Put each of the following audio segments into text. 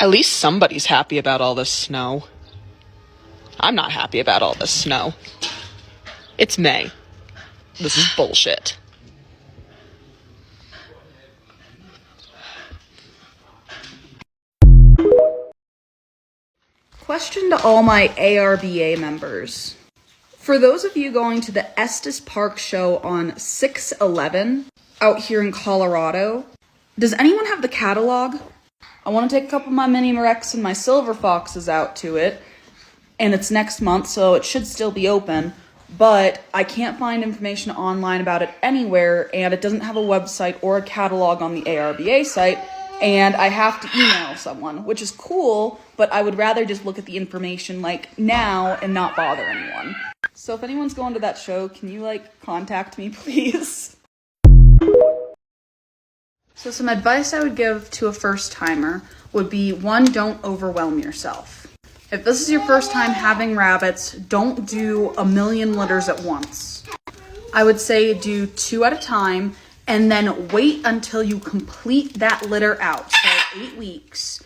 At least somebody's happy about all this snow. I'm not happy about all this snow. It's May. This is bullshit. Question to all my ARBA members. For those of you going to the Estes Park show on 6/11 out here in Colorado, does anyone have the catalog? I want to take a couple of my Mini Rex and my Silver Foxes out to it, and it's next month, so it should still be open, but I can't find information online about it anywhere, and it doesn't have a website or a catalog on the ARBA site, and I have to email someone, which is cool, but I would rather just look at the information like now and not bother anyone. So if anyone's going to that show, can you contact me, please? So some advice I would give to a first timer would be, one, don't overwhelm yourself. If this is your first time having rabbits, don't do 1,000,000 litters at once. I would say do 2 at a time, and then wait until you complete that litter out. So 8 weeks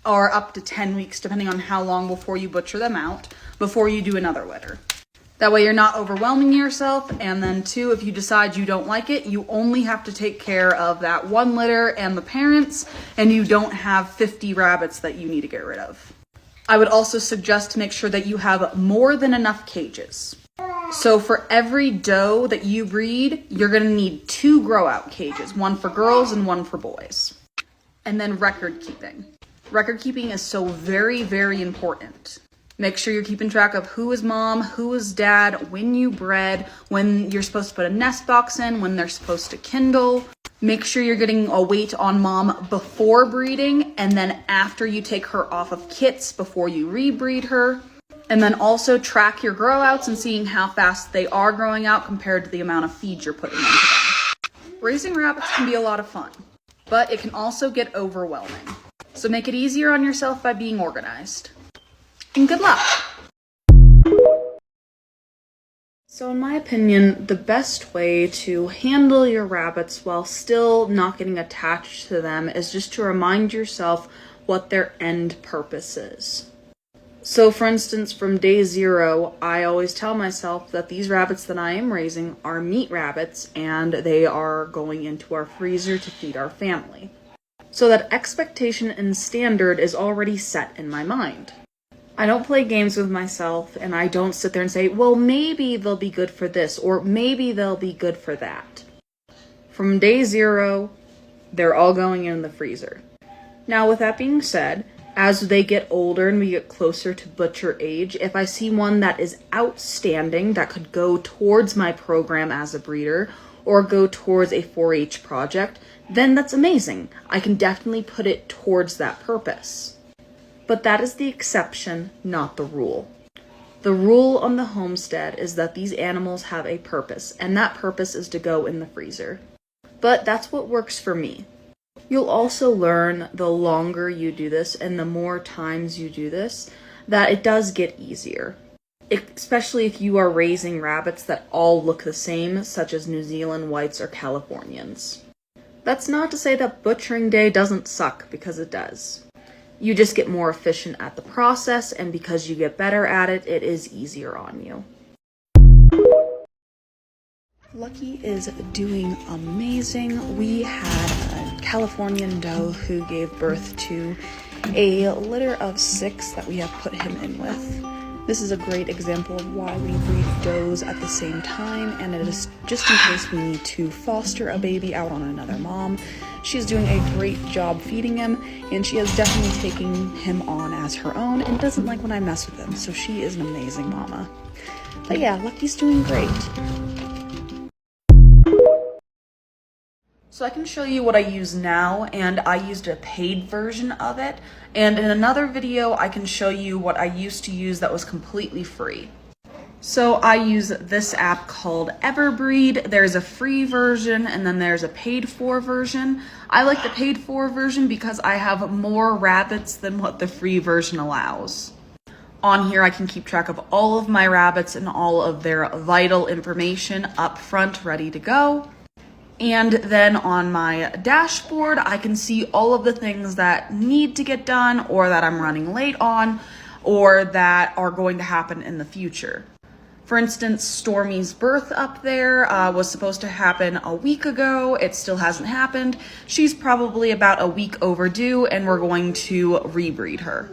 or up to 10 weeks, depending on how long before you butcher them out, before you do another litter. That way you're not overwhelming yourself. And then 2, if you decide you don't like it, you only have to take care of that 1 litter and the parents, and you don't have 50 rabbits that you need to get rid of. I would also suggest to make sure that you have more than enough cages. So for every doe that you breed, you're gonna need 2 grow out cages, 1 for girls and 1 for boys. And then record keeping. Record keeping is so very, very important. Make sure you're keeping track of who is mom, who is dad, when you bred, when you're supposed to put a nest box in, when they're supposed to kindle. Make sure you're getting a weight on mom before breeding, and then after you take her off of kits before you rebreed her. And then also track your grow outs and seeing how fast they are growing out compared to the amount of feed you're putting into them. Raising rabbits can be a lot of fun, but it can also get overwhelming. So make it easier on yourself by being organized. And good luck! So in my opinion, the best way to handle your rabbits while still not getting attached to them is just to remind yourself what their end purpose is. So for instance, from day 0, I always tell myself that these rabbits that I am raising are meat rabbits and they are going into our freezer to feed our family. So that expectation and standard is already set in my mind. I don't play games with myself, and I don't sit there and say, well, maybe they'll be good for this, or maybe they'll be good for that. From day 0, they're all going in the freezer. Now, with that being said, as they get older and we get closer to butcher age, if I see one that is outstanding, that could go towards my program as a breeder, or go towards a 4-H project, then that's amazing. I can definitely put it towards that purpose. But that is the exception, not the rule. The rule on the homestead is that these animals have a purpose, and that purpose is to go in the freezer. But that's what works for me. You'll also learn the longer you do this and the more times you do this, that it does get easier. Especially if you are raising rabbits that all look the same, such as New Zealand whites or Californians. That's not to say that butchering day doesn't suck, because it does. You just get more efficient at the process, and because you get better at it, it is easier on you. Lucky is doing amazing. We had a Californian doe who gave birth to a litter of 6 that we have put him in with. This is a great example of why we breed does at the same time, and it is just in case we need to foster a baby out on another mom. She's doing a great job feeding him, and she has definitely taken him on as her own and doesn't like when I mess with him, so she is an amazing mama. But yeah, Lucky's doing great. So I can show you what I use now, and I used a paid version of it, and in another video I can show you what I used to use that was completely free. So I use this app called Everbreed. There's a free version and then there's a paid for version. I like the paid for version because I have more rabbits than what the free version allows. On here I can keep track of all of my rabbits and all of their vital information up front, ready to go. And then on my dashboard, I can see all of the things that need to get done or that I'm running late on or that are going to happen in the future. For instance, Stormy's birth up there was supposed to happen a week ago. It still hasn't happened. She's probably about a week overdue and we're going to rebreed her.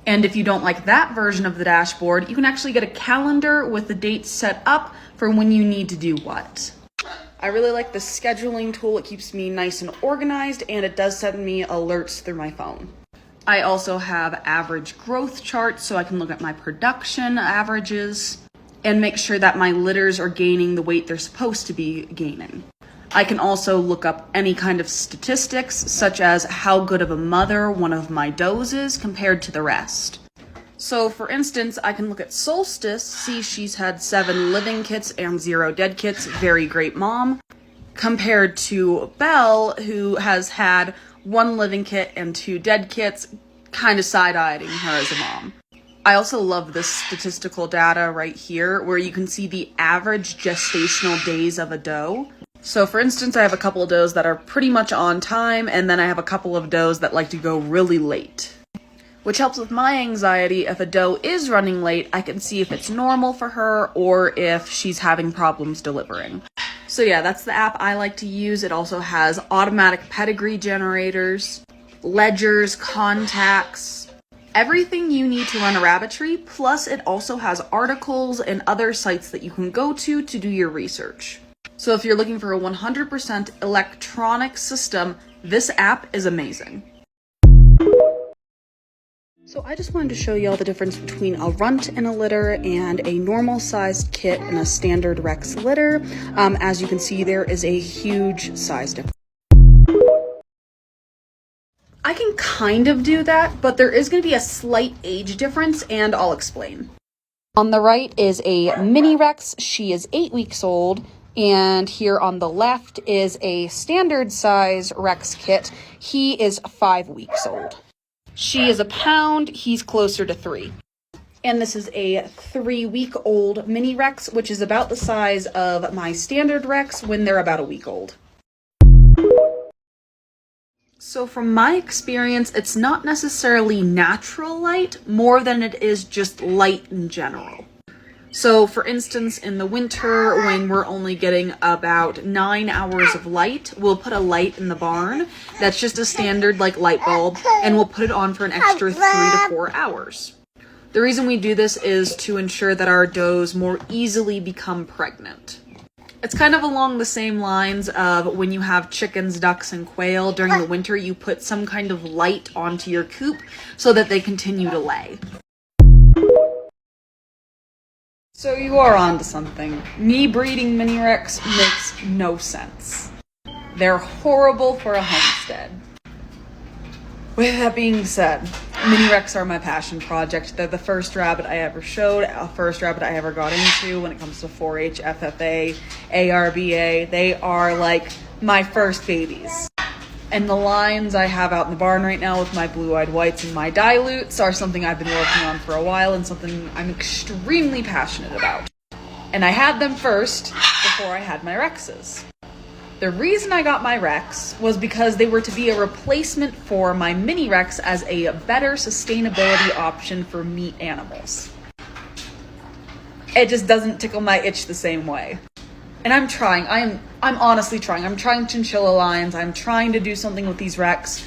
And if you don't like that version of the dashboard, you can actually get a calendar with the dates set up for when you need to do what. I really like the scheduling tool. It keeps me nice and organized, and it does send me alerts through my phone. I also have average growth charts, so I can look at my production averages and make sure that my litters are gaining the weight they're supposed to be gaining. I can also look up any kind of statistics, such as how good of a mother one of my does is compared to the rest. So for instance, I can look at Solstice, see she's had 7 living kits and 0 dead kits, very great mom, compared to Belle, who has had 1 living kit and 2 dead kits, kind of side-eyeing her as a mom. I also love this statistical data right here, where you can see the average gestational days of a doe. So for instance, I have a couple of does that are pretty much on time, and then I have a couple of does that like to go really late. Which helps with my anxiety. If a doe is running late, I can see if it's normal for her or if she's having problems delivering. So yeah, that's the app I like to use. It also has automatic pedigree generators, ledgers, contacts, everything you need to run a rabbitry, plus it also has articles and other sites that you can go to do your research. So if you're looking for a 100% electronic system, this app is amazing. So I just wanted to show you all the difference between a runt in a litter and a normal sized kit in a standard Rex litter. As you can see, there is a huge size difference. I can kind of do that, but there is going to be a slight age difference, and I'll explain. On the right is a mini Rex. She is 8 weeks old. And here on the left is a standard size Rex kit. He is 5 weeks old. She is a pound, he's closer to 3. And this is a 3-week-old mini Rex, which is about the size of my standard Rex when they're about a week old. So from my experience, it's not necessarily natural light more than it is just light in general. So for instance, in the winter, when we're only getting about 9 hours of light, we'll put a light in the barn that's just a standard like light bulb, and we'll put it on for an extra 3 to 4 hours. The reason we do this is to ensure that our does more easily become pregnant. It's kind of along the same lines of when you have chickens, ducks, and quail during the winter, you put some kind of light onto your coop so that they continue to lay. So you are onto something. Me breeding mini Rex makes no sense. They're horrible for a homestead. With that being said, mini Rex are my passion project. They're the first rabbit I ever showed, first rabbit I ever got into when it comes to 4-H, FFA, ARBA. They are like my first babies. And the lines I have out in the barn right now with my blue-eyed whites and my dilutes are something I've been working on for a while and something I'm extremely passionate about. And I had them first before I had my Rexes. The reason I got my Rex was because they were to be a replacement for my mini Rex as a better sustainability option for meat animals. It just doesn't tickle my itch the same way. And I'm trying. I'm honestly trying. I'm trying chinchilla lines. I'm trying to do something with these Rex.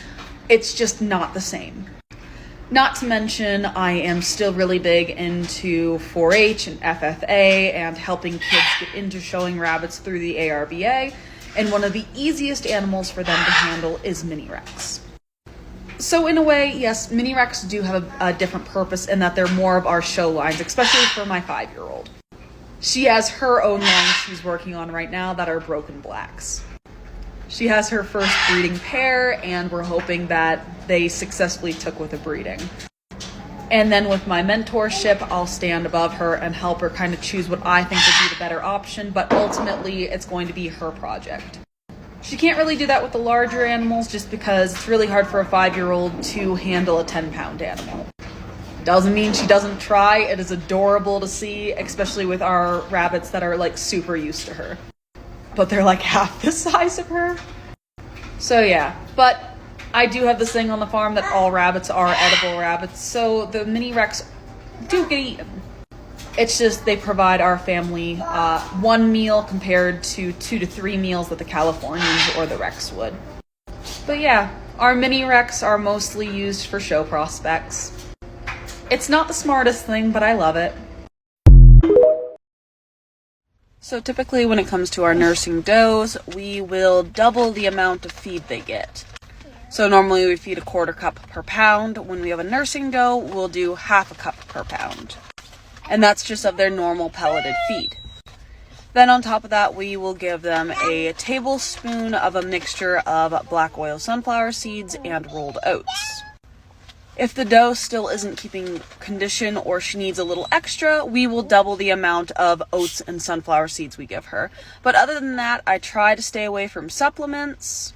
It's just not the same. Not to mention, I am still really big into 4-H and FFA and helping kids get into showing rabbits through the ARBA. And one of the easiest animals for them to handle is mini Rex. So in a way, yes, mini Rex do have a different purpose in that they're more of our show lines, especially for my 5-year-old. She has her own lines she's working on right now that are broken blacks. She has her first breeding pair, and we're hoping that they successfully took with a breeding. And then with my mentorship, I'll stand above her and help her kind of choose what I think would be the better option, but ultimately it's going to be her project. She can't really do that with the larger animals just because it's really hard for a 5-year-old to handle a 10-pound animal. Doesn't mean she doesn't try. It is adorable to see, especially with our rabbits that are like super used to her. but they're like half the size of her. So yeah, but I do have this thing on the farm that all rabbits are edible rabbits, so the mini Rex do get eaten. It's just they provide our family one meal compared to 2 to 3 meals that the Californians or the Rex would. But yeah, our mini Rex are mostly used for show prospects. It's not the smartest thing, but I love it. So typically when it comes to our nursing does, we will double the amount of feed they get. So normally we feed 1/4 cup per pound. When we have a nursing doe, we'll do 1/2 cup per pound. And that's just of their normal pelleted feed. Then on top of that, we will give them a tablespoon of a mixture of black oil sunflower seeds and rolled oats. If the doe still isn't keeping condition or she needs a little extra, we will double the amount of oats and sunflower seeds we give her. But other than that, I try to stay away from supplements.